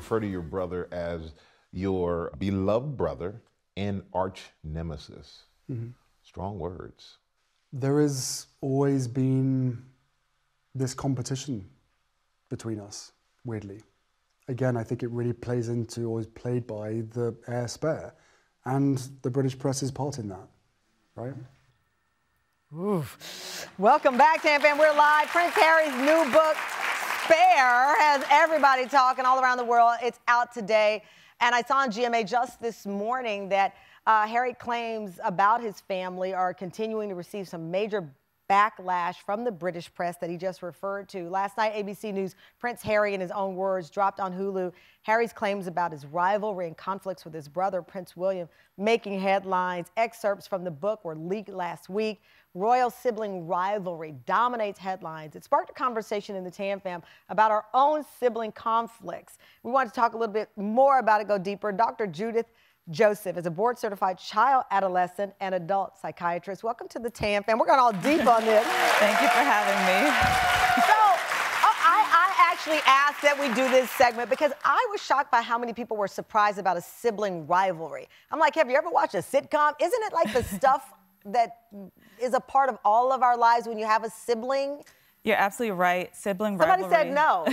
refer to your brother as your beloved brother and arch nemesis. Strong words. There has always been this competition between us, weirdly. Again, I think it really plays into, or is played by, the heir spare and the British press's part in that, right? Oof. Welcome back, Tam Fam. We're live. Prince Harry's new book, Spare, has everybody talking all around the world. It's out today. And I saw on GMA just this morning that Harry claims about his family are continuing to receive some major backlash from the British press that he just referred to. Last night, ABC News, Prince Harry, in his own words, dropped on Hulu Harry's claims about his rivalry and conflicts with his brother, Prince William, making headlines. Excerpts from the book were leaked last week. Royal sibling rivalry dominates headlines. It sparked a conversation in the Tam Fam about our own sibling conflicts. We want to talk a little bit more about it, go deeper. Dr. Judith Joseph is a board-certified child, adolescent, and adult psychiatrist. Welcome to the Tam Fam. We're going all deep on this. Thank you for having me. So, I actually asked that we do this segment because I was shocked by how many people were surprised about a sibling rivalry. I'm like, have you ever watched a sitcom? Isn't it like the stuff that is a part of all of our lives when you have a sibling? You're absolutely right. Sibling Somebody rivalry. said no.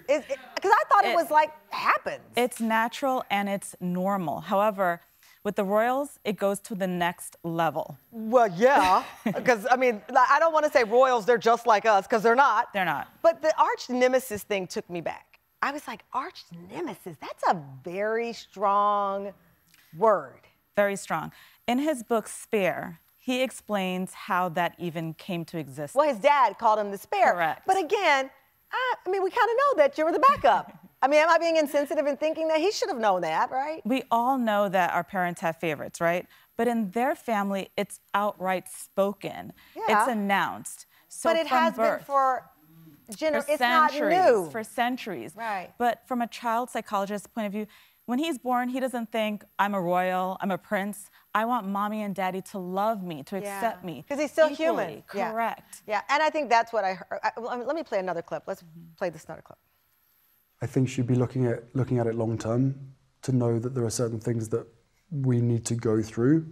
Because I thought it was like, happens. It's natural and it's normal. However, with the royals, it goes to the next level. Well, yeah, because, I mean, I don't want to say royals, they're just like us, because they're not. They're not. But the arch nemesis thing took me back. I was like, arch nemesis, that's a very strong word. Very strong. In his book, Spare, he explains how that even came to exist. Well, his dad called him the spare. Correct. But again, I mean, we kind of know that you were the backup. I mean, am I being insensitive in thinking that he should have known that, right? We all know that our parents have favorites, right? But in their family, it's outright spoken. Yeah. It's announced. So but it has been for generations. It's not new. For centuries. Right. But from a child psychologist's point of view, when he's born, he doesn't think, I'm a royal, I'm a prince. I want mommy and daddy to love me, to accept me. Because he's still equally. human. Correct. Yeah, and I think that's what I heard. Let me play another clip. Let's play this another clip. I think she'd be looking at it long term to know that there are certain things that we need to go through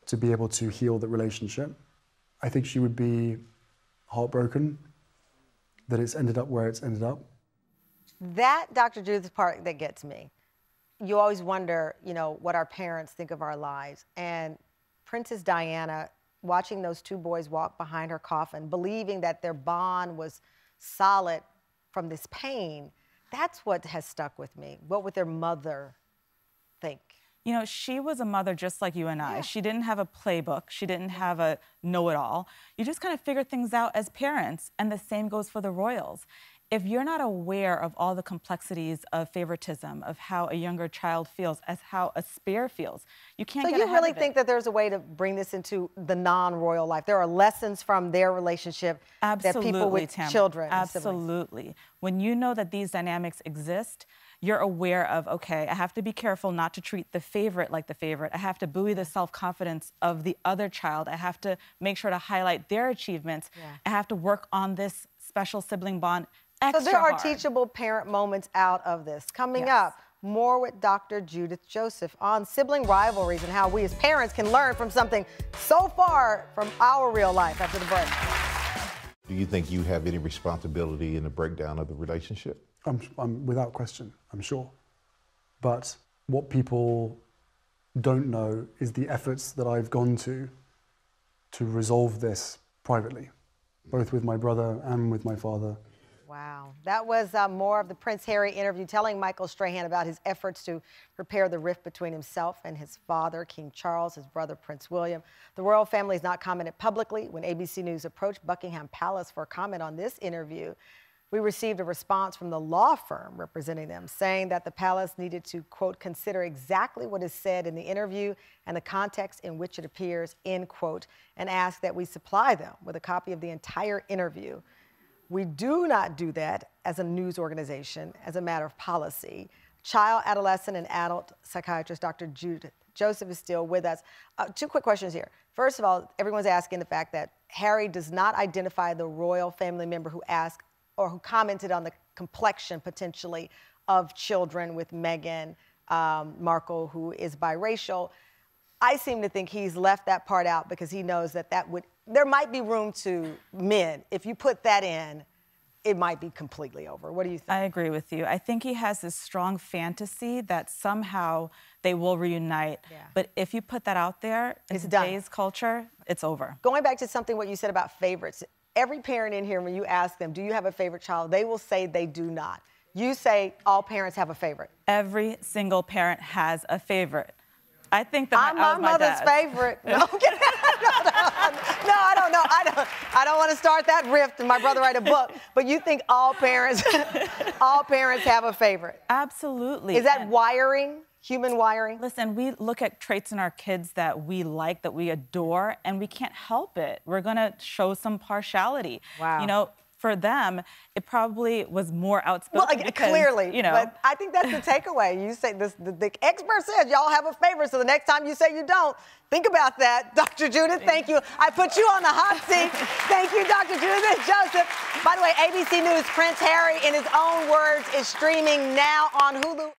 to be able to heal the relationship. I think she would be heartbroken that it's ended up where it's ended up. That, Dr. Judith, part that gets me. You always wonder, you know, what our parents think of our lives. And Princess Diana, watching those two boys walk behind her coffin, believing that their bond was solid from this pain, that's what has stuck with me. What would their mother think? You know, she was a mother just like you and I. Yeah. She didn't have a playbook. She didn't have a know-it-all. You just kind of figure things out as parents, and the same goes for the royals. If you're not aware of all the complexities of favoritism, of how a younger child feels, as how a spare feels, you can't get ahead of it. So you really think that there's a way to bring this into the non-royal life? There are lessons from their relationship that people with children. Absolutely. When you know that these dynamics exist, you're aware of, okay, I have to be careful not to treat the favorite like the favorite. I have to buoy the self-confidence of the other child. I have to make sure to highlight their achievements. Yeah. I have to work on this special sibling bond. So there are teachable parent moments out of this. Coming up, more with Dr. Judith Joseph on sibling rivalries and how we as parents can learn from something so far from our real life after the break. Do you think you have any responsibility in the breakdown of the relationship? I'm without question, I'm sure. But what people don't know is the efforts that I've gone to resolve this privately, both with my brother and with my father. Wow. That was more of the Prince Harry interview, telling Michael Strahan about his efforts to repair the rift between himself and his father, King Charles, his brother, Prince William. The royal family has not commented publicly. When ABC News approached Buckingham Palace for a comment on this interview, we received a response from the law firm representing them, saying that the palace needed to, quote, consider exactly what is said in the interview and the context in which it appears, end quote, and ask that we supply them with a copy of the entire interview. We do not do that as a news organization, as a matter of policy. Child, adolescent, and adult psychiatrist Dr. Judith Joseph is still with us. Two quick questions here. First of all, everyone's asking the fact that Harry does not identify the royal family member who asked or who commented on the complexion, potentially, of children with Meghan Markle, who is biracial. I seem to think he's left that part out because he knows that there might be room to men. If you put that in, it might be completely over. What do you think? I agree with you. I think he has this strong fantasy that somehow they will reunite. Yeah. But if you put that out there in today's culture, it's over. Going back to something what you said about favorites, every parent in here, when you ask them, do you have a favorite child? They will say they do not. You say all parents have a favorite. Every single parent has a favorite. I think that I'm my mother's favorite. No, no, I don't know. I don't want to start that rift and my brother write a book. But you think all parents have a favorite? Absolutely. Is that wiring? Human wiring? Listen, we look at traits in our kids that we like, that we adore, and we can't help it. We're going to show some partiality. Wow. You know, for them, it probably was more outspoken. Well, because, clearly, you know. But I think that's the takeaway. You say this, the expert says y'all have a favorite, so the next time you say you don't, think about that. Dr. Judith, thank you. I put you on the hot seat. Thank you, Dr. Judith Joseph. By the way, ABC News' Prince Harry, in his own words, is streaming now on Hulu.